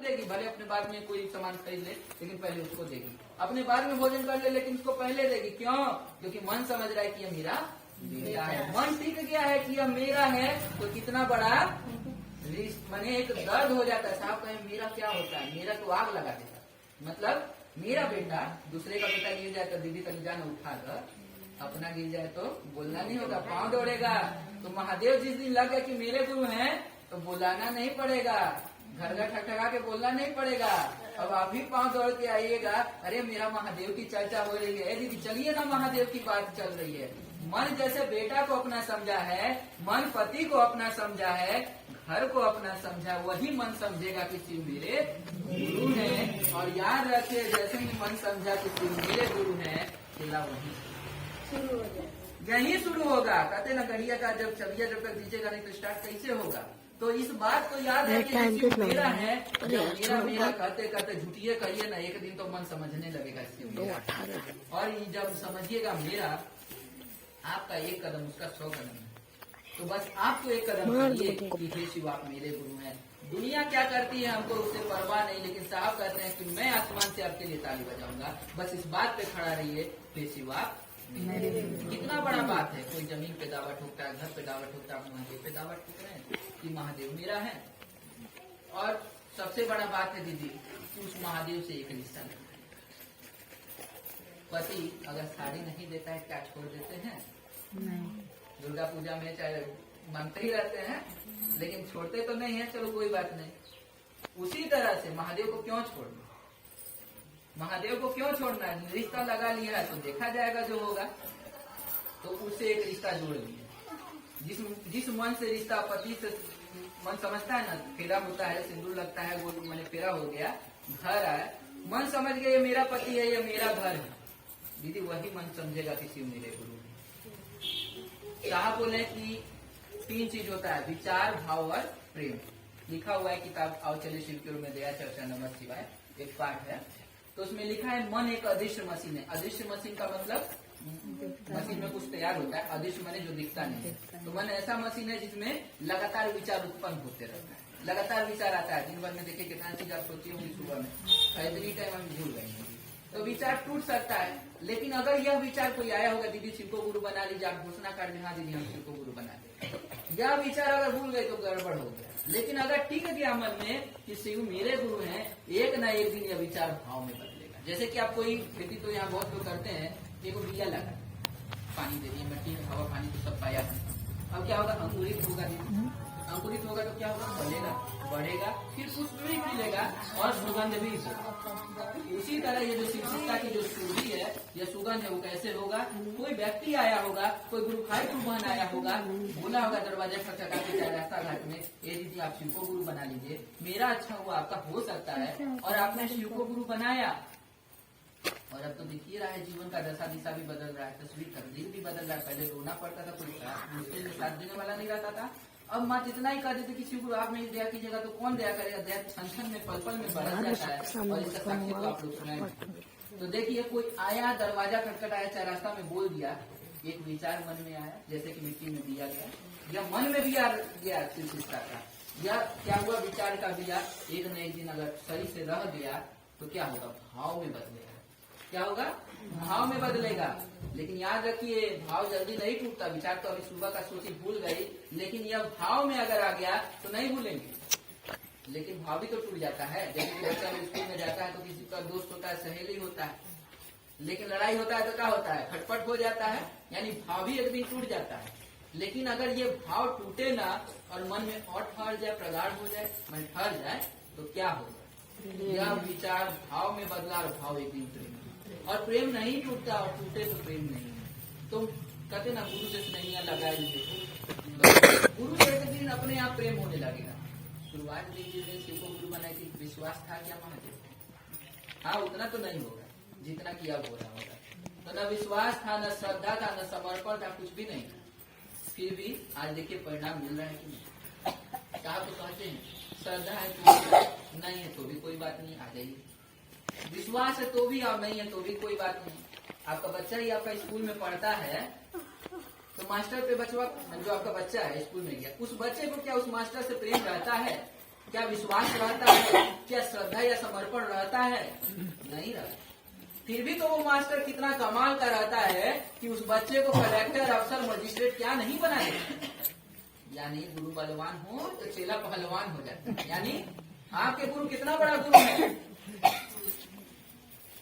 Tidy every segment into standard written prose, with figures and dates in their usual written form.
देगी, भले अपने बाद में कोई सामान खरीद ले लेकिन पहले उसको देगी। अपने बाद में भोजन कर ले लेकिन उसको पहले देगी। क्यों? क्योंकि मन समझ रहा है कि यह मेरा है। मन टिक गया है कि यह मेरा है, तो कितना बड़ा माने एक दर्द हो जाता है। साहब कहे मेरा क्या होता है, मेरा तो आग लगा देता। मतलब मेरा बेटा दूसरे का बेटा गिर जाए तो दीदी का जान उठा कर, अपना गिर जाए तो बोलना नहीं होगा, पांव दौड़ेगा। तो महादेव जिस दिन लग गया कि मेरे गुरु हैं तो बुलाना नहीं पड़ेगा, घर घर ठकठका के बोलना नहीं पड़ेगा। अब आप भी पांव दौड़ के आइएगा, अरे मेरा महादेव की चर्चा हो रही है, दीदी चलिए ना, महादेव की बात चल रही है। मन जैसे बेटा को अपना समझा है, मन पति को अपना समझा है, घर को अपना समझा, वही मन समझेगा कि शिव मेरे गुरु हैं। और याद रखिए, जैसे ही मन समझा कि शिव मेरे गुरु हैं, खेला वही शुरू हो जाए, यही शुरू होगा। कहते ना गड़िया का जब चबिया जब तक दीजिएगा नहीं तो स्टार्ट कैसे होगा। तो इस बात को याद रखिए, शिव मेरा है, मेरा मेरा कहते कहते झूठिए कहिए ना, एक दिन तो मन समझने लगेगा शिव मेरा। और जब समझिएगा मेरा, आपका एक कदम उसका 100 कदम है। तो बस आपको एक कदम करिए कि हे शिव आप मेरे गुरु हैं। दुनिया क्या करती है हमको उससे परवाह नहीं, लेकिन साहब कहते हैं कि मैं आसमान से आपके लिए ताली बजाऊंगा। बस इस बात पे खड़ा रहिए, हे शिव आप मेरे गुरु। कितना बड़ा बात है। कोई जमीन पे दावा ठोकता है, घर पे दावा ठोकता है, महादेव पे दावा ठोक रहे हैं कि महादेव मेरा है। और सबसे बड़ा बात है दीदी, उस महादेव से एक रिश्ता लेना। पति अगर साड़ी नहीं देता है क्या छोड़ देते हैं? नहीं। दुर्गा पूजा में चाहे मांगते ही रहते हैं लेकिन छोड़ते तो नहीं है, चलो कोई बात नहीं। उसी तरह से महादेव को क्यों छोड़ना, महादेव को क्यों छोड़ना है? रिश्ता लगा लिया है तो देखा जाएगा जो होगा। तो उससे एक रिश्ता जोड़ लिया। जिस मन से रिश्ता पति से मन समझता है ना, फेरा होता है, सिंदूर लगता है, वो मैंने फेरा हो गया, घर आया, मन समझ गया ये मेरा पति है, ये मेरा घर है, दीदी वही मन समझेगा कि शिव मेरे गुरु है। साहब बोले कि 3 चीज होता है, विचार, भाव और प्रेम। लिखा हुआ है किताब आओ चले शिव की ओर में दया चर्चा नमः शिवाय, एक पाठ है। तो उसमें लिखा है मन एक अदृश्य मशीन है। अदृश्य मशीन का मतलब मशीन में कुछ तैयार होता है, अदृश्य माने जो दिखता नहीं है। तो मन ऐसा मशीन है जिसमें लगातार विचार उत्पन्न होते रहता है, लगातार विचार आता है। दिन भर में देखिए कितना चीज आप सोची होंगी, सुबह में इतनी टाइम हम भूल गए। तो विचार टूट सकता है, लेकिन अगर यह विचार कोई आया होगा, दीदी शिव को गुरु बना लीजिए, आप घोषणा कर दें हाँ दीदी हम शिव को गुरु बना दें, यह विचार अगर भूल गए तो गड़बड़ हो गया। लेकिन अगर टिक गया मन में कि शिव मेरे गुरु हैं, एक न एक दिन यह विचार भाव में बदलेगा। जैसे कि आप कोई खेती तो यहाँ बहुत लोग करते हैं, एक बिया लगा, पानी दे दिए, मिट्टी हवा पानी तो सब पाया। अब क्या होगा, अंकुरित होगा, अंकुरित होगा तो क्या होगा, बढ़ेगा, बढ़ेगा, फिर पुष्प भी खिलेगा और सुगंध भी होगा। उसी तरह ये जो शिवशिक्षा की जो सूरी है, यह सुगंध है, वो कैसे होगा? कोई व्यक्ति आया होगा, कोई गुरु भाई गुरु बहन आया होगा, बोला होगा दरवाजा खटखटा के चाहे रास्ता घाट में, ये दीदी आप शिव को गुरु बना लीजिए, मेरा अच्छा हुआ आपका हो सकता है। और आपने शिव को गुरु बनाया, और अब तो दिखिए रहा है जीवन का दशा दिशा भी बदल रहा है, तस्वीर तकदीर भी बदल रहा है। पहले रोना पड़ता था, कोई मुश्किल में साथ देने वाला नहीं रहता था। अब माँ जितना ही कह देते कि शिव गुरु आप नहीं दया कीजिएगा तो कौन दया करेगा? दया छन में पल पल में बढ़ जाता है। और इसका साक्षी तो आप लोग सुनाए। तो देखिए कोई आया, दरवाजा खटखटाया, चाहे रास्ता में बोल दिया, एक विचार मन में आया, जैसे कि मिट्टी में दिया गया, या मन में भी आ गया शिवशिक्षा का, या क्या हुआ विचार का दिया, एक न एक दिन अगर सही से रह गया तो क्या होगा, भाव में बदलेगा। क्या होगा? भाव में बदलेगा। लेकिन याद रखिए भाव जल्दी नहीं टूटता। विचार तो अभी सुबह का सोची भूल गई, लेकिन यह भाव में अगर आ गया तो नहीं भूलेंगे। लेकिन भाव भी तो टूट जाता है। जैसे कि बच्चा स्कूल में जाता है तो किसी का दोस्त होता है, सहेली होता है, लेकिन लड़ाई होता है तो क्या होता है, खटपट हो जाता है, यानी भाव भी एक दिन टूट जाता है। लेकिन अगर ये भाव टूटे ना और मन में और ठहर जाए, प्रगाढ़ हो जाए, मन ठहर जाए, तो क्या होगा, यह विचार भाव में बदला और भाव एक दिन प्रेम। और प्रेम नहीं टूटता, और टूटे तो प्रेम नहीं है। तो कहते ना गुरु से नहीं लगा, गुरु से एक दिन अपने आप प्रेम होने लगेगा। शुरुआत जिस दिन शिव को गुरु बनाए थी, विश्वास था क्या महादेव? हाँ, उतना तो नहीं होगा जितना कि अब हो रहा होगा। तो न विश्वास था, न श्रद्धा था, न समर्पण था, कुछ भी नहीं था। फिर भी आज देखिए परिणाम मिल रहा है कि नहीं। कहा तो कहते हैं श्रद्धा है तो नहीं है तो भी कोई बात नहीं, आ जाइए। विश्वास है तो भी और नहीं है तो भी कोई बात नहीं। आपका बच्चा ही आपका स्कूल में पढ़ता है तो मास्टर पे बचवा जो आपका बच्चा है स्कूल में गया, उस बच्चे को क्या उस मास्टर से प्रेम रहता है? क्या विश्वास रहता है, क्या श्रद्धा या समर्पण रहता है? नहीं रहता। फिर भी तो वो मास्टर कितना कमाल का रहता है कि उस बच्चे को कलेक्टर, अफसर, मजिस्ट्रेट क्या नहीं बनाए। यानी गुरु बलवान हो तो चेला पहलवान हो जाता है। यानी आपके गुरु कितना बड़ा गुरु है।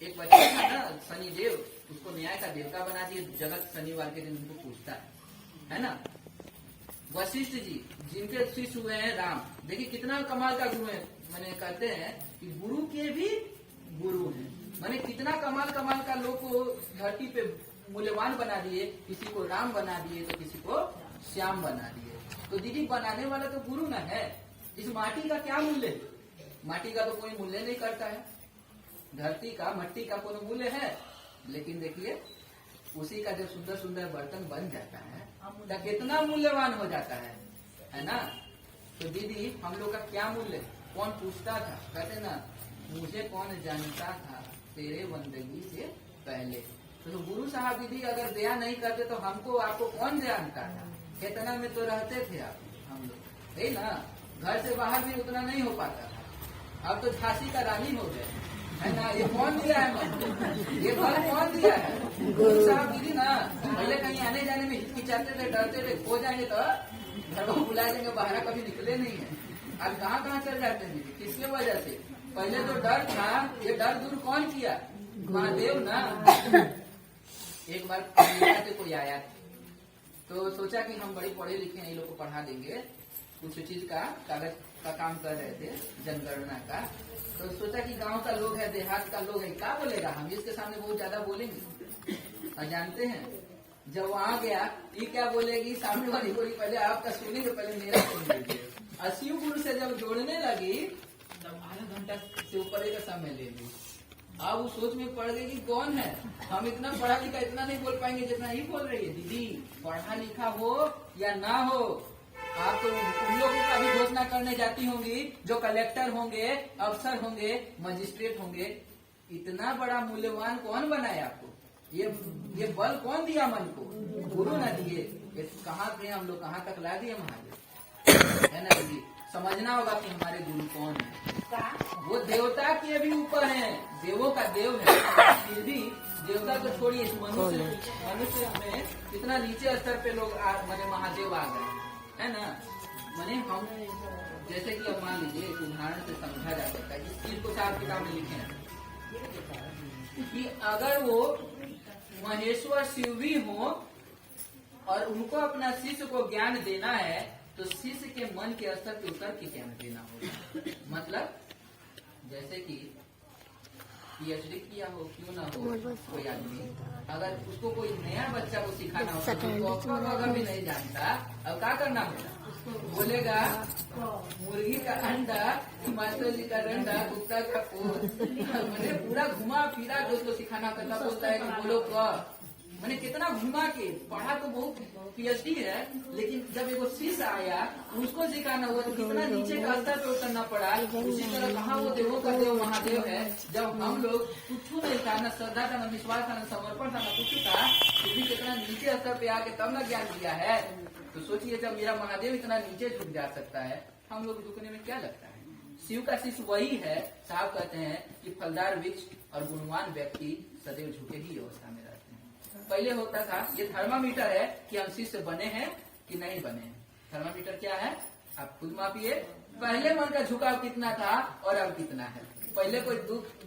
एक बच्चा था ना शनिदेव, उसको न्याय का देवता बना दिए। जगत शनिवार के दिन उनको पूछता है ना। वशिष्ठ जी जिनके शिष्य हुए हैं राम, देखिए कितना कमाल का गुरु है। मैंने कहते हैं कि गुरु के भी गुरु हैं। मैंने कितना कमाल कमाल का लोग को धरती पे मूल्यवान बना दिए। किसी को राम बना दिए तो किसी को श्याम बना दिए। तो दीदी बनाने वाला तो गुरु ना है। इस माटी का क्या मूल्य है? माटी का तो कोई मूल्य नहीं करता है। धरती का, मट्टी का कोई मूल्य है? लेकिन देखिए उसी का जब सुंदर सुंदर बर्तन बन जाता है तो कितना मूल्यवान हो जाता है ना। तो दीदी हम लोग का क्या मूल्य? कौन पूछता था? कहते ना मुझे कौन जानता था तेरे बंदगी से पहले। तो गुरु साहब दीदी अगर दया नहीं करते तो हमको आपको कौन जानता था? कितना में तो रहते थे आप, हम लोग है ना। घर से बाहर भी उतना नहीं हो पाता था। अब तो झांसी का रानी हो गए है ना। ये कौन दिया है मन? ये घर कौन दिया है? गुरु साहब दीदी ना। पहले कहीं आने जाने में हिचकिचाते थे, डरते थे, खो जाएंगे तो घर को बुला देंगे, बाहर कभी निकले नहीं है। अब कहाँ कहाँ चल जाते हैं दीदी? किसके वजह से? पहले तो डर था, ये डर दूर कौन किया? महादेव ना। एक बार अमेरिका से कोई आया तो सोचा कि हम बड़े पढ़े लिखे हैं, ये लोग को पढ़ा देंगे। कुछ चीज का कागज का काम कर रहे थे, जनगणना का। तो सोचा कि गांव का लोग है, देहात का लोग है, क्या बोलेगा, हम इसके सामने बहुत ज्यादा बोलेंगे। और जानते हैं जब वहाँ गया ये क्या बोलेगी, सामने वाली बोली पहले आपका सुनेंगे, पहले मेरा सुन लीजिए। शिव गुरु से जब जोड़ने लगी तब आधा घंटा से ऊपर का समय ले ली। अब वो सोच में पड़ गई कि कौन है, हम इतना पढ़ा लिखा इतना नहीं बोल पाएंगे जितना ही बोल रही है। दीदी पढ़ा लिखा हो या ना हो, आप तो उन लोगों का भी घोषणा करने जाती होंगी जो कलेक्टर होंगे, अफसर होंगे, मजिस्ट्रेट होंगे। इतना बड़ा मूल्यवान कौन बनाए आपको? ये बल कौन दिया मन को? गुरु न दिए। कहाँ थे हम लोग, कहाँ तक ला दिए महादेव, है ना दीदी। समझना होगा कि हमारे गुरु कौन है। वो देवता के भी ऊपर है, देवों का देव है। फिर भी देवता तो छोड़िए, इस मनुष्य में इतना नीचे स्तर पे लोग मैंने महादेव आ गए है ना। मैंने हम जैसे कि अब मान लीजिए एक उदाहरण से समझा जा सकता है। इस चीज को 4 किताब में लिखे हैं कि अगर वो महेश्वर शिव भी हो और उनको अपना शिष्य को ज्ञान देना है तो शिष्य के मन के स्तर पे उतर के ज्ञान देना होगा। मतलब जैसे कि PhD किया हो क्यों ना हो कोई आदमी, अगर उसको कोई नया बच्चा को सिखाना हो तो अगर भी नहीं जानता, अब क्या करना होगा? बोलेगा मुर्गी का अंडा, मास्टर जी का रंडा, कुत्ता का पोत, मैंने पूरा घुमा फिरा के उसको सिखाना करता। बोलता है कि बोलो क, मैंने कितना घुमा के पढ़ा तो बहुत PhD है, लेकिन जब एगो शिष्य आया उसको सिखाना हुआ तो कितना नीचे का स्तर पे उतरना पड़ा। उसी तरह कहाँ वो देवों का देव महादेव है। जब हम लोग कुछ नहीं था, न श्रद्धा था, न विश्वास था, न समर्पण था, न कुछ था, फिर भी कितना नीचे स्तर पे आके तब न ज्ञान दिया है। तो सोचिए जब मेरा महादेव इतना नीचे झुक जा सकता है, हम लोग झुकने में क्या लगता है? शिव का शिष्य वही है। साहब कहते हैं कि फलदार वृक्ष और गुणवान व्यक्ति सदैव झुके ही अवस्था में रहते हैं। पहले होता था ये थर्मामीटर है कि हम शिष्य बने हैं कि नहीं बने हैं। थर्मामीटर क्या है आप खुद मापिए। पहले मन का झुकाव कितना था और अब कितना है। पहले कोई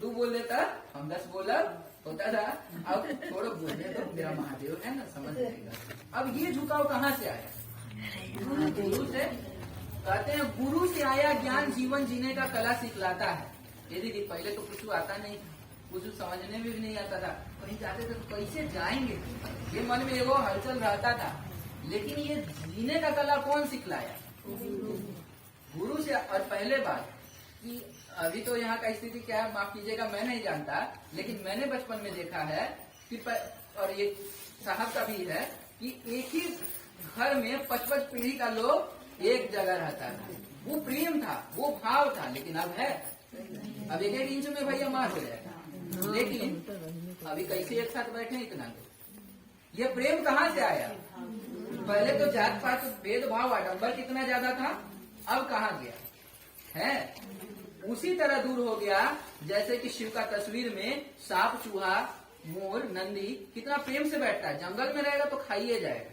दो बोल देता, हम 10 बोला होता था, अब थोड़ा बोलने तो मेरा महादेव है ना, समझ जाएगा। अब ये झुकाव कहाँ से आया? गुरु से। कहते हैं गुरु से आया ज्ञान जीवन जीने का कला सिखलाता है। ये दीदी पहले तो कुछ आता नहीं, कुछ समझने में भी नहीं आता था। कहीं जाते थे तो कैसे जाएंगे, ये मन में एगो हलचल रहता था। लेकिन ये जीने का कला कौन सिखलाया? गुरु से। और पहले बात कि अभी तो यहाँ का स्थिति क्या है माफ कीजिएगा, मैं नहीं जानता, लेकिन मैंने बचपन में देखा है कि और ये साहब का भी है कि एक ही घर में 5-5 पीढ़ी का लोग एक जगह रहता था। वो प्रेम था, वो भाव था। लेकिन अब है, अब 1-1 इंच में भैया मार हो जाएगा। लेकिन अभी कैसे एक साथ बैठे इतना लोग? ये प्रेम कहाँ से आया? पहले तो जात पात भेदभाव आडम्बर कितना ज्यादा था, अब कहाँ गया? है, उसी तरह दूर हो गया जैसे कि शिव का तस्वीर में सांप, चूहा, मोर, नंदी कितना प्रेम से बैठता है। जंगल में रहेगा तो खाइए जाएगा,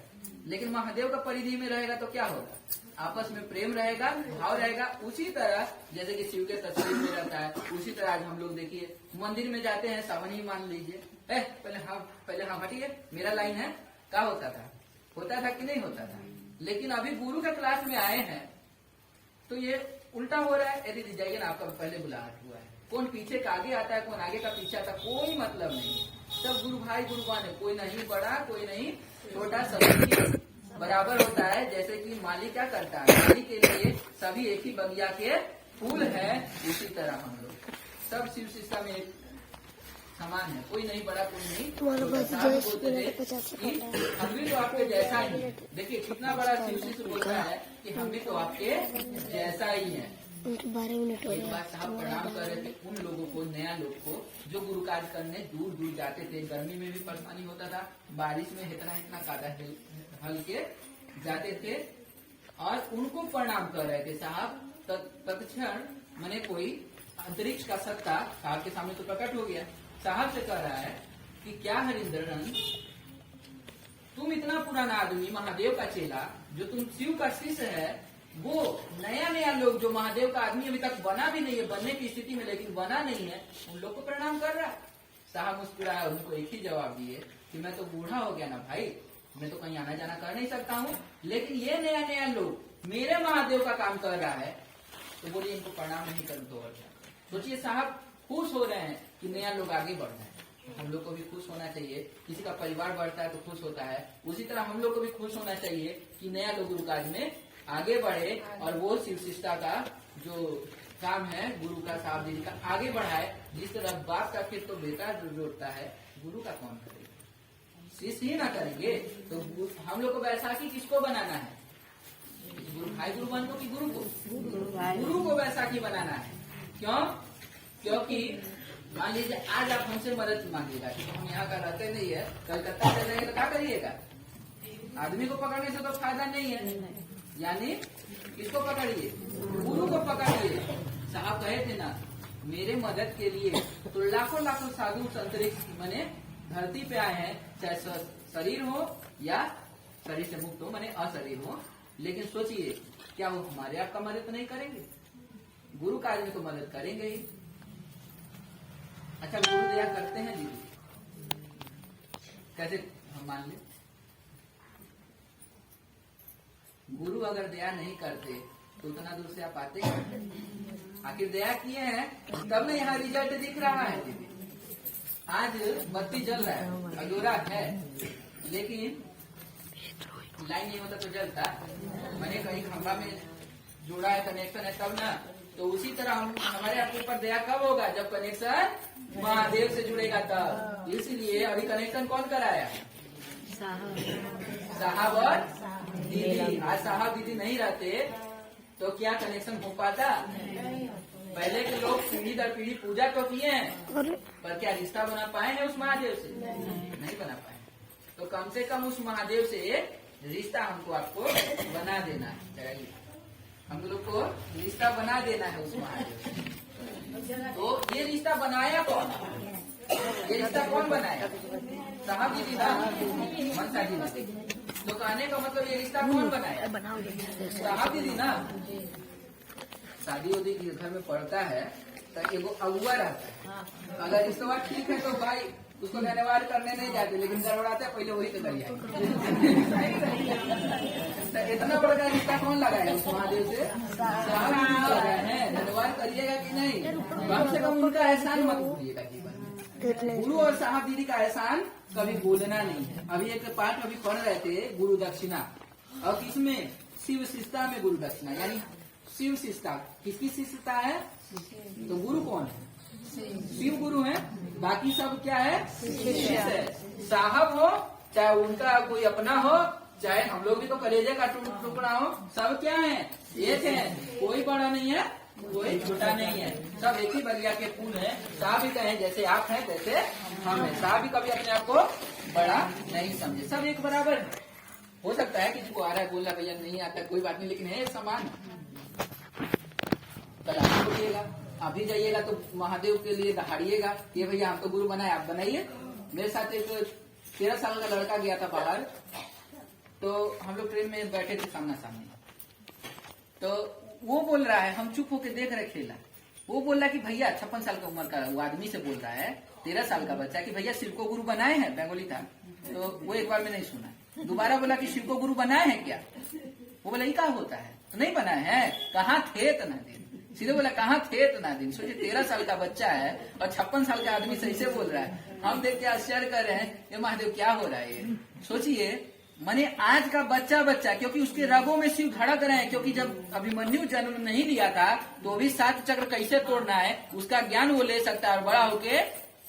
लेकिन महादेव का परिधि में रहेगा तो क्या होगा, आपस में प्रेम रहेगा, भाव रहेगा। उसी तरह जैसे कि शिव के तस्वीर में रहता है, उसी तरह आज हम लोग देखिए मंदिर में जाते हैं, सावन ही मान लीजिए, पहले हाँ हटिए, मेरा लाइन है, क्या होता था कि नहीं होता था। लेकिन अभी गुरु के क्लास में आए हैं तो ये उल्टा हो रहा है। यदि जाइए ना, आपका पहले बुलाहट हुआ है, कौन पीछे का आगे आता है, कौन आगे का पीछे आता है, कोई मतलब नहीं है। सब गुरु भाई गुरुवान है, कोई नहीं बड़ा कोई नहीं छोटा, सभी बराबर होता है। जैसे कि माली क्या करता है, माली के लिए सभी एक ही बगिया के फूल है, उसी तरह हम लोग सब शिव शिष्टा में एक समान है, कोई नहीं बड़ा कोई नहीं छोटा। हम भी तो आपके जैसा ही है। देखिए कितना बड़ा शिव शिष्य बोलता है कि हम भी तो आपके जैसा ही है। एक बार साहब प्रणाम कर रहे थे उन लोगों को, नया लोग को, जो गुरु कार्य करने दूर दूर जाते थे। गर्मी में भी परेशानी होता था, बारिश में इतना कादा हल के जाते थे, और उनको प्रणाम कर रहे थे साहब। तत्क्षण मैंने कोई अंतरिक्ष का सत्ता साहब के सामने तो प्रकट हो गया। साहब से कह रहा है कि क्या हरिंद्रन, तुम इतना पुराना आदमी, महादेव का चेला, जो तुम शिव का शिष्य है, वो नया लोग जो महादेव का आदमी अभी तक बना भी नहीं है, बनने की स्थिति में लेकिन बना नहीं है, उन लोग को प्रणाम कर रहा है। साहब मुस्कुराया, उनको एक ही जवाब दिए कि मैं तो बूढ़ा हो गया ना भाई, मैं तो कहीं आना जाना कर नहीं सकता हूँ, लेकिन ये नया लोग मेरे महादेव का काम कर रहा है, तो बोलिए इनको प्रणाम नहीं कर दो। सोचिए साहब खुश हो रहे हैं कि नया लोग आगे बढ़ रहे हैं। हम लोग को भी खुश होना चाहिए, किसी का परिवार बढ़ता है तो खुश होता है, उसी तरह हम लोग को भी खुश होना चाहिए कि नया लोग गुरु कार्य में आगे बढ़े, और वो शिव शिष्टा का जो काम है गुरु का, साहब दीदी का, आगे बढ़ाए। जिस तरह बाप का खेत तो बेटा जोड़ता है, गुरु का कौन करेगा, शिष्य ही ना करेंगे। तो हम लोग को बैसाखी किसको बनाना है, गुरु भाई गुरुवान को कि गुरु को? गुरु को बैसाखी बनाना है। क्यों? क्योंकि मान लीजिए आज आप हमसे मदद मांगिएगा, हम यहाँ का रहते नहीं है, कलकत्ता चले जाएंगे तो क्या करिएगा? आदमी को पकड़ने से तो फायदा नहीं है, यानी किसको पकड़िए, गुरु को पकड़िए। साहब कहे थे ना, मेरे मदद के लिए तो लाखों साधु अंतरिक्ष मैंने धरती पे आए हैं, चाहे शरीर हो या शरीर से मुक्त हो, मैंने अशरीर हो, लेकिन सोचिए क्या वो हमारे आपका मदद नहीं करेंगे? गुरु कार्य में तो मदद करेंगे ही। अच्छा, गुरु दया करते हैं दीदी, कैसे हम मान ले? गुरु अगर दया नहीं करते तो उतना दूर से आप आते हैं? आखिर दया किए हैं तब ना यहाँ रिजल्ट दिख रहा है दीदी। आज बत्ती जल रहा है, अधूरा है, लेकिन लाइन नहीं होता तो जलता। मैंने कहीं खंभा में जोड़ा है, कनेक्शन है तब ना। तो उसी तरह हमारे आपके ऊपर दया कब होगा? जब कनेक्शन महादेव से जुड़ेगा तब। इसलिए अभी कनेक्शन कौन कराया? साहब और दीदी। आज साहब दीदी नहीं रहते तो क्या कनेक्शन हो पाता? पहले के लोग पीढ़ी दर पीढ़ी पूजा तो किए हैं, पर क्या रिश्ता बना पाए हैं उस महादेव से? नहीं बना पाए। तो कम से कम उस महादेव से रिश्ता हमको आपको बना देना है, हम लोग को रिश्ता बना देना है उस महादेव से। तो ये रिश्ता बनाया कौन? ये रिश्ता कौन बनाया? साहब जी ना, मनसा जी ना। तो कहने का मतलब ये रिश्ता कौन बनाया? साहब जी ना। शादी उदी घर में पड़ता है तो एगो अगुआ रहता है, अगर रिश्ता ठीक है तो भाई उसको धन्यवाद करने नहीं जाते, लेकिन गड़बड़ाते हैं पहले वही तो करिए। तो इतना बड़ा रिश्ता कौन लगाया उस महादेव से? साहब लगाए हैं। धन्यवाद करिएगा कि नहीं? कम से कम उनका एहसान मत भूलिएगा जीवन में। गुरु और साहब दीदी का एहसान कभी भूलना नहीं है। अभी एक पाठ अभी पढ़ रहे थे गुरु दक्षिणा, और किसमें? शिव शिष्टा में गुरु दक्षिणा, यानी शिव शिष्टा किसकी शिष्यता है? तो गुरु कौन है? शिव गुरु है, बाकी सब क्या है? शिष्य है। साहब हो चाहे उनका कोई अपना हो, चाहे हम लोग भी तो कलेजे का टुकड़ा हो, सब क्या है? एक है। कोई बड़ा नहीं है, कोई छोटा नहीं है, सब एक ही बलिया के फूल है। साहब भी कहे जैसे आप हैं तैसे हम हैं। साहब भी कभी अपने आप को बड़ा नहीं समझे, सब एक बराबर है। हो सकता है किसी को आ रहा है बोलना, भैया नहीं आता कोई बात नहीं, लेकिन है समान। कल आप बोलिएगा, अभी जाइएगा तो महादेव के लिए दहाड़िएगा कि भैया हम तो गुरु बनाए, आप बनाइए। मेरे साथ एक 13 साल का लड़का गया था बाहर, तो हम लोग ट्रेन में बैठे थे सामना सामने, तो वो बोल रहा है, हम चुप होके देख रहे खेला, वो बोल रहा है कि भैया 56 साल का उम्र का, वो आदमी से बोल रहा है 13 साल का बच्चा कि भैया शिव को गुरु बनाए हैं, बेंगोली था, तो वो एक बार में नहीं सुना, दोबारा बोला कि शिव को गुरु बनाए हैं क्या, वो बोला ये क्या होता है, तो नहीं बनाए हैं, कहाँ थे इतना दिन, सीधे बोला कहाँ थे इतना दिन। सोचिए 13 साल का बच्चा है और 56 साल का आदमी सही से बोल रहा है, हम देख के आश्चर्य कर रहे हैं ये महादेव क्या हो रहा है ये। सोचिए माने आज का बच्चा क्योंकि उसके रगों में शिव धड़क रहे हैं, क्योंकि जब अभिमन्यु जन्म नहीं लिया था तो भी 7 चक्र कैसे तोड़ना है उसका ज्ञान वो ले सकता है, और बड़ा होके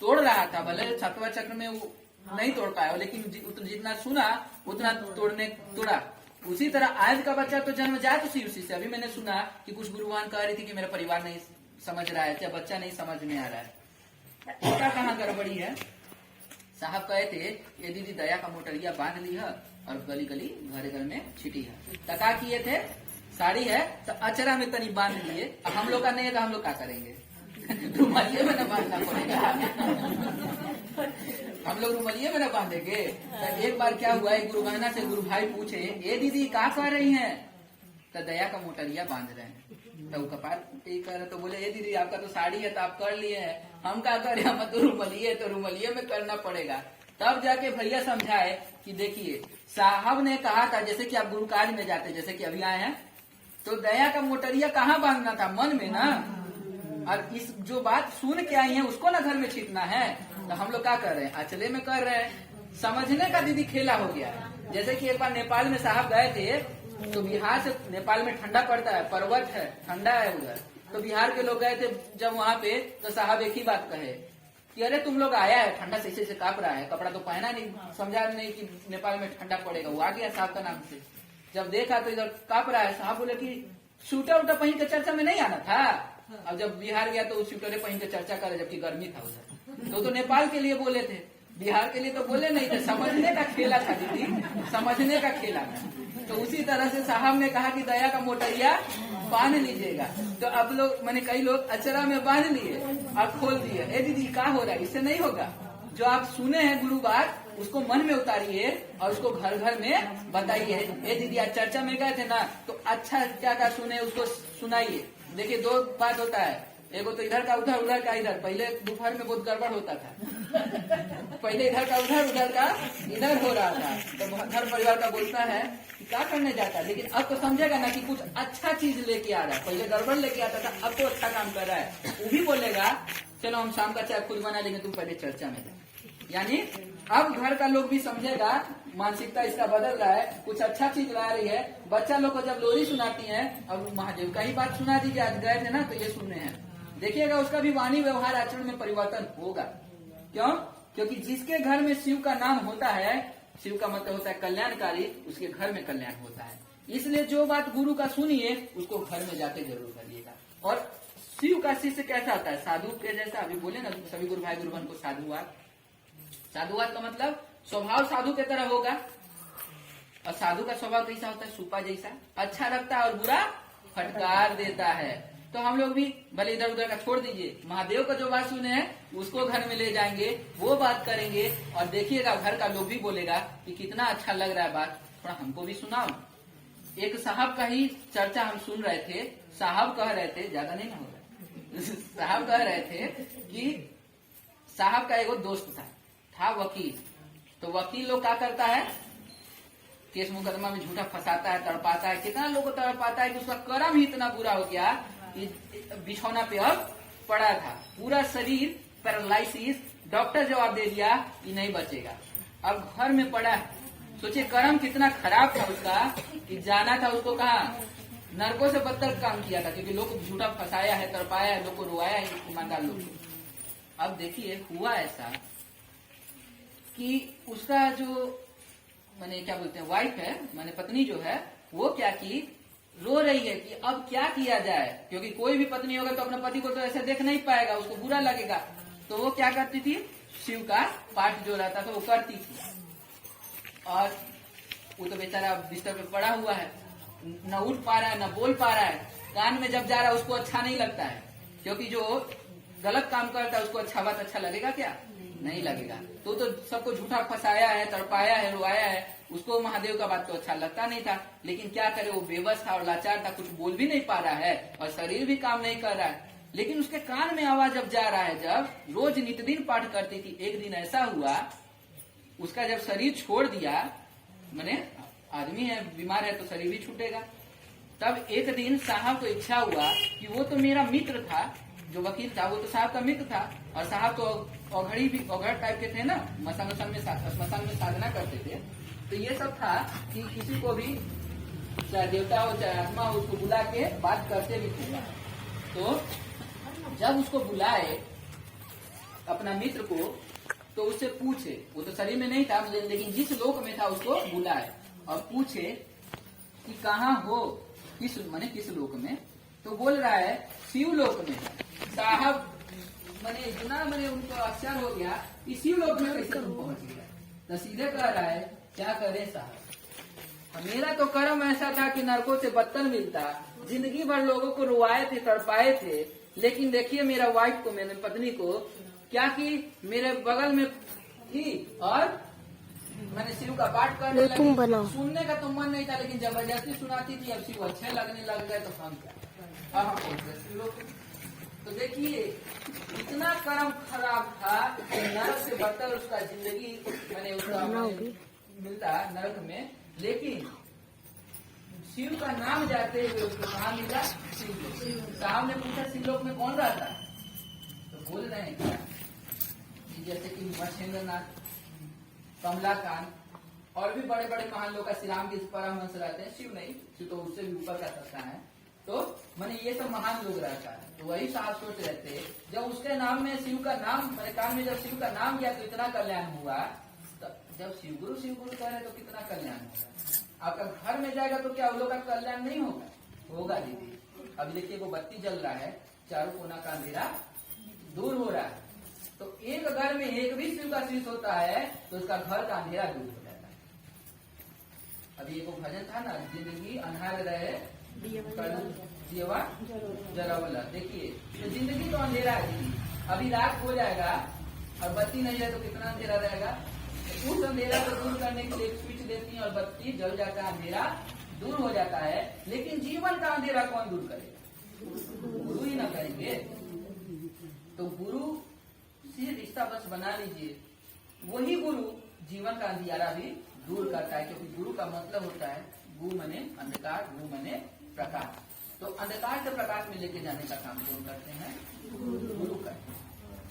तोड़ रहा था। भले 7वां चक्र में वो नहीं तोड़ पाया, लेकिन जितना सुना उतना तोड़ा। उसी तरह आज का बच्चा तो जन्मजात शिव से। अभी मैंने सुना कि कुछ गुरुवान कह रही थी कि मेरा परिवार नहीं समझ रहा है, क्या बच्चा नहीं समझ में आ रहा है, इसका कहाँ गड़बड़ी है। साहब कहे थे ये दीदी दया का मोटरिया बांध ली है और गली गली घर घर में छिटी है, तका किए थे साड़ी है तो अचरा में तनी बांध लिए, हम लोग का नहीं है तो हम लोग क्या करेंगे रुमालिये में न बांधना पड़ेगा हम लोग रुमालिये में न बांधेंगे। तो एक बार क्या हुआ, एक गुरु बहना से गुरु भाई पूछे ये दीदी क्या कर रही हैं, तो दया का मोटरिया बांध रहे हैं, तो कपार कर रहे, तो बोले ये दीदी आपका तो साड़ी है तो आप कर लिए हैं, हम क्या करें, हम तो रुमालिये में करना पड़ेगा। तब जाके भैया समझाए कि देखिए साहब ने कहा था, जैसे कि आप गुरु कार्य में जाते, जैसे कि अभी आए हैं, तो दया का मोटरिया कहाँ बांधना था, मन में ना, और इस जो बात सुन के आई है उसको ना घर में छीटना है। तो हम लोग क्या कर रहे हैं, अचले में कर रहे हैं, समझने का दीदी खेला हो गया। जैसे कि एक बार नेपाल में साहब गए थे, तो बिहार से नेपाल में ठंडा पड़ता है, पर्वत है, ठंडा है उधर, तो बिहार के लोग गए थे जब वहाँ पे, तो साहब एक ही बात कहे कि अरे तुम लोग आया है ठंडा से कांप रहा है, कपड़ा तो पहना नहीं, समझा नहीं कि नेपाल में ठंडा पड़ेगा। वो आ गया साहब का नाम से, जब देखा तो इधर कांप रहा है, साहब बोले कि स्वेटर उटर पहन के चर्चा में नहीं आना था। अब जब बिहार गया तो स्वेटर पहन के चर्चा करे, जबकि गर्मी था उधर, तो नेपाल के लिए बोले थे, बिहार के लिए तो बोले नहीं थे। समझने का खेला था दीदी, समझने का खेला था। तो उसी तरह से साहब ने कहा कि दया का मोटरिया बांध लीजिएगा, तो अब लोग मैंने कई लोग अचरा में बांध लिए और खोल दिए। ए दीदी क्या हो रहा है, इससे नहीं होगा। जो आप सुने हैं गुरु बात उसको मन में उतारिए और उसको घर घर में बताइए। ए दीदी आज चर्चा में गए थे ना, तो अच्छा क्या क्या सुने उसको सुनाइए। देखिए 2 बात होता है, एगो तो इधर का उधर, उधर का इधर। पहले दोपहर में बहुत गड़बड़ होता था पहले इधर का उधर, उधर का इधर हो रहा था, तो घर परिवार का बोलता है कि क्या करने जाता है, लेकिन अब तो समझेगा ना कि कुछ अच्छा चीज लेके आ रहा है। पहले गड़बड़ लेके आता था, अब तो अच्छा काम कर रहा है। वो भी बोलेगा चलो हम शाम का चाय खुद बना लेंगे, तुम पहले चर्चा में जाए। यानी अब घर का लोग भी समझेगा, मानसिकता इसका बदल रहा है, कुछ अच्छा चीज ला रही है। बच्चा लोग को जब लोरी सुनाती है, अब महादेव का ही बात सुना दीजिए, आज गए थे ना तो ये सुनने हैं, देखिएगा उसका भी वाणी व्यवहार आचरण में परिवर्तन होगा। क्यों? क्योंकि जिसके घर में शिव का नाम होता है, शिव का मतलब होता है कल्याणकारी, उसके घर में कल्याण होता है। इसलिए जो बात गुरु का सुनिए उसको घर में जाके जरूर करिएगा। और शिव का शिष्य कैसा होता है, साधु के जैसा। अभी बोले ना सभी गुरु भाई गुरु बहन को साधुवाद, साधुवाद का मतलब स्वभाव साधु की तरह होगा। और साधु का स्वभाव कैसा होता है, सुपा जैसा, अच्छा रखता है और बुरा फटकार देता है। तो हम लोग भी भले इधर उधर का छोड़ दीजिए, महादेव का जो बात सुने हैं उसको घर में ले जाएंगे, वो बात करेंगे, और देखिएगा घर का लोग भी बोलेगा कि कितना अच्छा लग रहा है बात, थोड़ा हमको भी सुनाओ। एक साहब का ही चर्चा हम सुन रहे थे, साहब कह रहे थे, ज्यादा नहीं ना हो रहा साहब कह रहे थे कि साहब का एगो दोस्त था वकील। तो वकील लोग क्या करता है, केस मुकदमा में झूठा फंसाता है, तड़पाता है, कितना लोग को तड़पाता है कि उसका कर्म ही इतना बुरा हो गया कि बिछौना पे अब पड़ा था, पूरा शरीर पैरालाइसिस, डॉक्टर जवाब दे दिया कि नहीं बचेगा, अब घर में पड़ा है। सोचिए कर्म कितना खराब था उसका कि जाना था उसको कहा, नरकों से बदतर काम किया था, क्योंकि लोग को झूठा फंसाया है, तड़पाया है, लोग को रोआया है, ईमानदार लोग को। अब देखिए हुआ ऐसा कि उसका जो मैंने क्या बोलते हैं वाइफ है, मैंने पत्नी जो है, वो क्या की, रो रही है कि अब क्या किया जाए, क्योंकि कोई भी पत्नी होगा तो अपने पति को तो ऐसे देख नहीं पाएगा, उसको बुरा लगेगा। तो वो क्या करती थी, शिव का पाठ जो रहता था वो करती थी, और वो तो बेचारा बिस्तर पे पड़ा हुआ है, न उठ पा रहा है न बोल पा रहा है। कान में जब जा रहा है उसको अच्छा नहीं लगता है, क्योंकि जो गलत काम करता है उसको अच्छा बात अच्छा लगेगा क्या? नहीं लगेगा। तो सबको झूठा फंसाया है, तड़पाया है, रुआया है, उसको महादेव का बात तो अच्छा लगता नहीं था। लेकिन क्या करे, वो बेबस था और लाचार था, कुछ बोल भी नहीं पा रहा है और शरीर भी काम नहीं कर रहा है। लेकिन उसके कान में आवाज जब जा रहा है, जब रोज नित्यदिन पाठ करती थी, एक दिन ऐसा हुआ उसका जब शरीर छोड़ दिया, माने आदमी है, बीमार है तो शरीर भी छूटेगा। तब एक दिन साहब को इच्छा हुआ कि वो तो मेरा मित्र था, जो वकील था वो तो साहब का मित्र था, और साहब तो औघड़ टाइप के थे ना, स्मशान में साधना करते थे। तो ये सब था कि किसी को भी चाहे देवता हो चाहे आत्मा हो, उसको बुला के बात करते भी थे। तो जब उसको बुलाए अपना मित्र को, तो उससे पूछे, वो तो शरीर में नहीं था लेकिन जिस लोक में था उसको बुलाए और पूछे कि कहाँ हो, किस लोक में? तो बोल रहा है शिव लोक में। साहब इतना उनको आश्चर्य हो गया कि शिव लोक में कैसे तुम पहुंच गया? तो सीधे कह रहा है क्या करें साहब, मेरा तो कर्म ऐसा था कि नरकों से बदतर मिलता, जिंदगी भर लोगों को रुआए थे, तड़पाए थे। लेकिन देखिए मेरा वाइफ को, मैंने पत्नी को क्या की, मेरे बगल में थी और मैंने शिव का पाठ करने लगी। सुनने का तो मन नहीं था लेकिन जबरदस्ती सुनाती थी। अब शिव अच्छे लगने लग गए तो हम क्या, हम तो देखिए इतना कर्म खराब था कि नरक से बदतर उसका जिंदगी उसका मिलता नरक में। लेकिन शिव का नाम जाते हुए उसको कहा मिला, शिवलोक। साहब ने पूछा शिवलोक में कौन रहता है? तो बोल रहे हैं क्या, जैसे कि महेंद्र नाथ, कमलाकांत और भी बड़े बड़े महान लोग, श्री राम के परमहंस रहते हैं। शिव नहीं, शिव तो उससे भी ऊपर का सत्ता है। तो ये सब महान लोग रहता है। तो वही साहब सोच रहे थे, जब उसके नाम में शिव का नाम, कान में जब शिव का नाम गया तो इतना कल्याण हुआ। जब शिव गुरु कह रहे तो कितना कल्याण होगा। आपका घर में जाएगा तो क्या वो लोग का कल्याण नहीं होगा? होगा दीदी। अभी देखिए वो बत्ती जल रहा है, चारों कोना का अंधेरा दूर हो रहा है। तो एक घर में एक भी शिव का शीश होता है तो उसका घर का अंधेरा दूर हो जाता है। अभी एक भजन था ना, जिंदगी अंधार रहे दियवा जलावला। देखिए तो जिंदगी तो अंधेरा है दीदी। अभी रात हो जाएगा और बत्ती नहीं है तो कितना अंधेरा रहेगा? तो उस अंधेरा को दूर करने के लिए स्विच देती है और बत्ती जल जाता है, अंधेरा दूर हो जाता है। लेकिन जीवन का अंधेरा कौन दूर करेगा? गुरु ही ना करेंगे। तो गुरु से रिश्ता बस बना लीजिए, वही गुरु जीवन का अंधियारा भी दूर करता है। क्योंकि गुरु का मतलब होता है, गु मने अंधकार, गु मने प्रकाश। तो अंधकार से प्रकाश में लेके जाने का काम कौन करते हैं? गुरु करते हैं।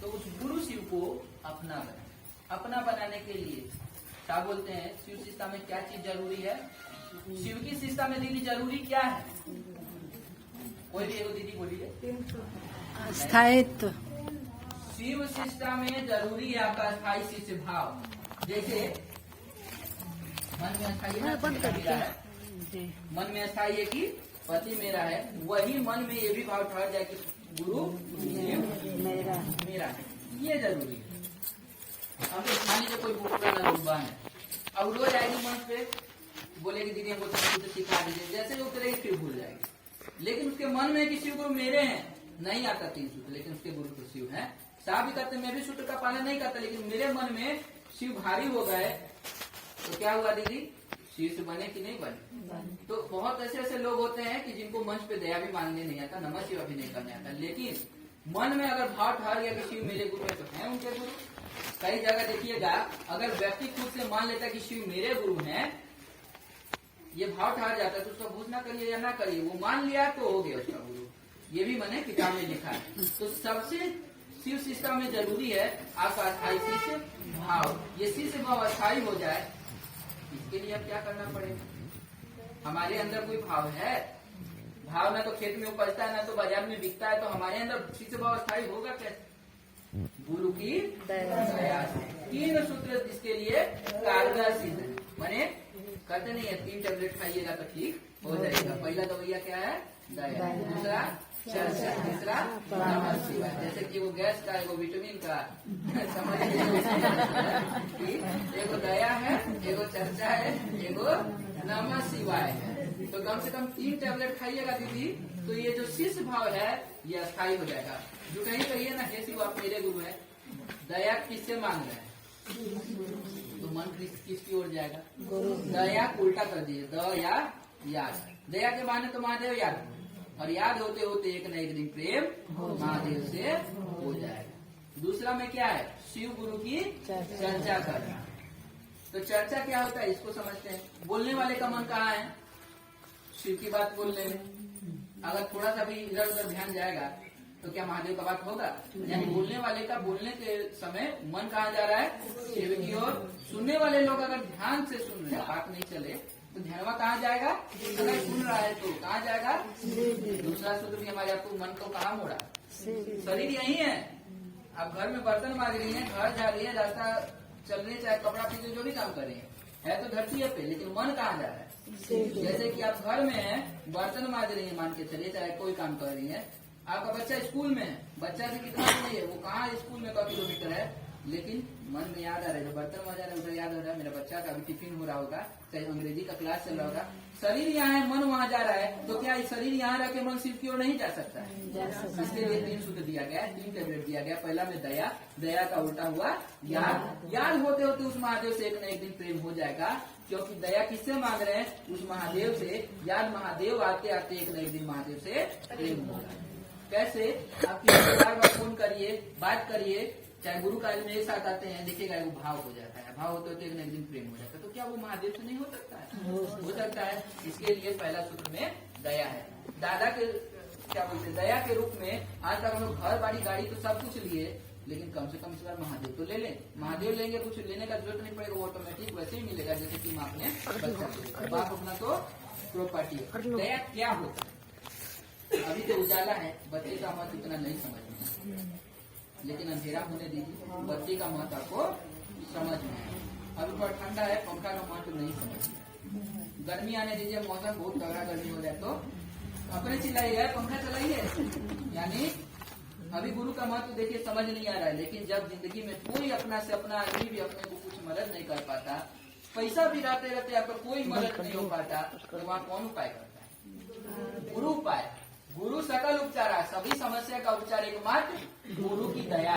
तो उस गुरु शिव को अपना बनाए। अपना बनाने के लिए क्या बोलते हैं, शिव शिष्टा में क्या चीज जरूरी है? शिव की शिष्टा में दीदी जरूरी क्या है? कोई भी एगो दीदी बोलिए। स्थायित्व। शिव शिष्टा में जरूरी है आपका स्थायी शिष्य भाव। जैसे मन में स्थायी है, मन में स्थायी है कि पति मेरा है, वही मन में ये भी भाव ठहर जाए कि गुरु मेरा है। ये जरूरी है। हम तो मान लीजिए कोई भगवान है, अब रोज आएगी मंच पे बोलेगी दीदी हमको तो सिखा दीजिए, जैसे वो उतरेगी फिर भूल जाएगी। लेकिन उसके मन में कि शिव गुरु मेरे हैं, नहीं आता 3 सूत्र, लेकिन उसके गुरु तो शिव है। साहब भी कहते मैं भी सूत्र का पालन नहीं करता, लेकिन मेरे मन में शिव भारी हो गए तो क्या हुआ दीदी? शिव से बने कि नहीं बने? तो बहुत ऐसे लोग होते हैं कि जिनको मंच पे दया भी मांगने नहीं आता, नमः शिवा भी नहीं करने आता, लेकिन मन में अगर भाव ठहर गया कि शिव मेरे गुरु है तो है उनके गुरु। कई जगह देखिएगा, अगर व्यक्ति खुद से मान लेता कि शिव मेरे गुरु हैं, ये भाव ठहर जाता है तो उसका भूज ना करिए या ना करिए, वो मान लिया तो हो गया उसका गुरु। ये भी मैंने किताब में लिखा है। तो सबसे शिव शिष्टा में जरूरी है आपका अस्थायी शिष्य भाव। ये शिष्य भाव अस्थायी हो जाए, इसके लिए अब क्या करना पड़ेगा? हमारे अंदर कोई भाव है? भाव ना तो खेत में उपजता है ना तो बाजार में बिकता है, तो हमारे अंदर शिष्य भाव अस्थायी होगा कैसे? गुरु की दया से। 3 सूत्र इसके लिए कारगर सिद्ध है। माने कहते नहीं है 3 टैबलेट खाइएगा तो ठीक हो जाएगा। पहला दवाइया क्या है? दया। दूसरा चर्चा, तीसरा नमः शिवाय। जैसे कि वो गैस का, एगो विटामिन का समझ एगो दया है, एगो चर्चा है, एगो नमः शिवाय है। तो कम से कम 3 टैबलेट खाइएगा दीदी, तो ये जो शिष्य भाव है ये अस्थायी हो जाएगा। जो कहीं कहिए ना, हे शिव आप मेरे गुरु है, दया किससे मांग रहे हैं, तो मन किसकी ओर जाएगा, दया को उल्टा कर दीजिए, दया याद। दया के माने तो महादेव याद, और याद होते होते एक न एक दिन प्रेम महादेव से हो जाएगा। दूसरा में क्या है, शिव गुरु की चर्चा करना। तो चर्चा क्या होता है इसको समझते हैं। बोलने वाले का मन कहाँ है, शिव की बात बोलने में। अगर थोड़ा सा भी इधर उधर ध्यान जाएगा तो क्या महादेव का बात होगा, यानी बोलने वाले का बोलने के समय मन कहाँ जा रहा है, शिव की ओर। सुनने वाले लोग अगर ध्यान से सुन रहे हैं, बात नहीं चले तो ध्यानवा कहाँ जाएगा, अगर सुन रहा है तो कहाँ जाएगा। दूसरा सूत्र भी हमारे आपको मन को कहाँ मोड़ा, शरीर यही है। आप घर में बर्तन मार रही है, घर जा रही है, रास्ता चल रही है, चाहे कपड़ा पीछे जो भी काम कर रही है तो धरती पे, लेकिन मन कहाँ जा रहा है। जैसे कि आप घर में है, बर्तन मार रही है, मान के चलिए, चाहे कोई काम कर रही है। आपका बच्चा स्कूल में है, बच्चा से कितना नहीं है, वो कहाँ स्कूल में 1 किलोमीटर है, लेकिन मन में याद आ रहा है, जो बर्तन मजा रहा है उधर याद हो रहा है, मेरा बच्चा का अभी टिफिन हो रहा होगा, चाहे अंग्रेजी का क्लास चल रहा होगा। शरीर यहाँ है, मन वहाँ जा रहा है, तो क्या इस शरीर यहाँ रह के मन शिव की ओर नहीं जा सकता है। इसके लिए 3 सूत्र दिया गया है, 3 टैबलेट दिया गया। पहला में दया, दया का उल्टा हुआ याद। याद होते होते उस महादेव से एक न एक दिन प्रेम हो जाएगा, क्योंकि दया किससे मांग रहे हैं, उस महादेव से। याद महादेव आते आते एक न एक दिन महादेव से प्रेम होगा। कैसे, आप किसी बार फोन करिए, बात करिए, चाहे गुरु कार्य में एक साथ आते हैं, देखिएगा वो भाव हो जाता है, भाव होते होते एक न एक दिन प्रेम हो जाता है। तो क्या वो महादेव से नहीं हो सकता है, हो सकता है। इसके लिए पहला सूत्र में दया है। दादा के क्या बोलते हैं, दया के रूप में आज तक हम लोग घर बाड़ी गाड़ी तो सब कुछ लिए, लेकिन कम से कम इस बार महादेव तो ले लें। महादेव लेंगे, कुछ लेने का जरूरत नहीं पड़ेगा, वो ऑटोमेटिक वैसे ही मिलेगा जैसे कि माँ अपने बच्चा। बाप अपना तो प्रॉपर्टी है। दया क्या होता है, अभी तो उजाला है, बच्चे का महत्व इतना नहीं समझ में, लेकिन अंधेरा होने दीजिए, बच्चे का महत्व आपको समझ में है। अभी थोड़ा ठंडा है, पंखा का महत्व नहीं समझ में। गर्मी आने दीजिए, मौसम बहुत तगड़ा गर्मी हो जाए तो अपने चिल्लाइए, पंखा चलाइए। यानी अभी गुरु का महत्व देखिए समझ नहीं आ रहा है, लेकिन जब जिंदगी में कोई अपना से अपना आदमी भी अपने को कुछ मदद नहीं कर पाता, पैसा भी रहते रहते आपका कोई मदद नहीं हो पाता, तो वहाँ कौन उपाय करता है, गुरु उपाय। गुरु सकल उपचार, सभी समस्या का उपचार एकमात्र गुरु की दया।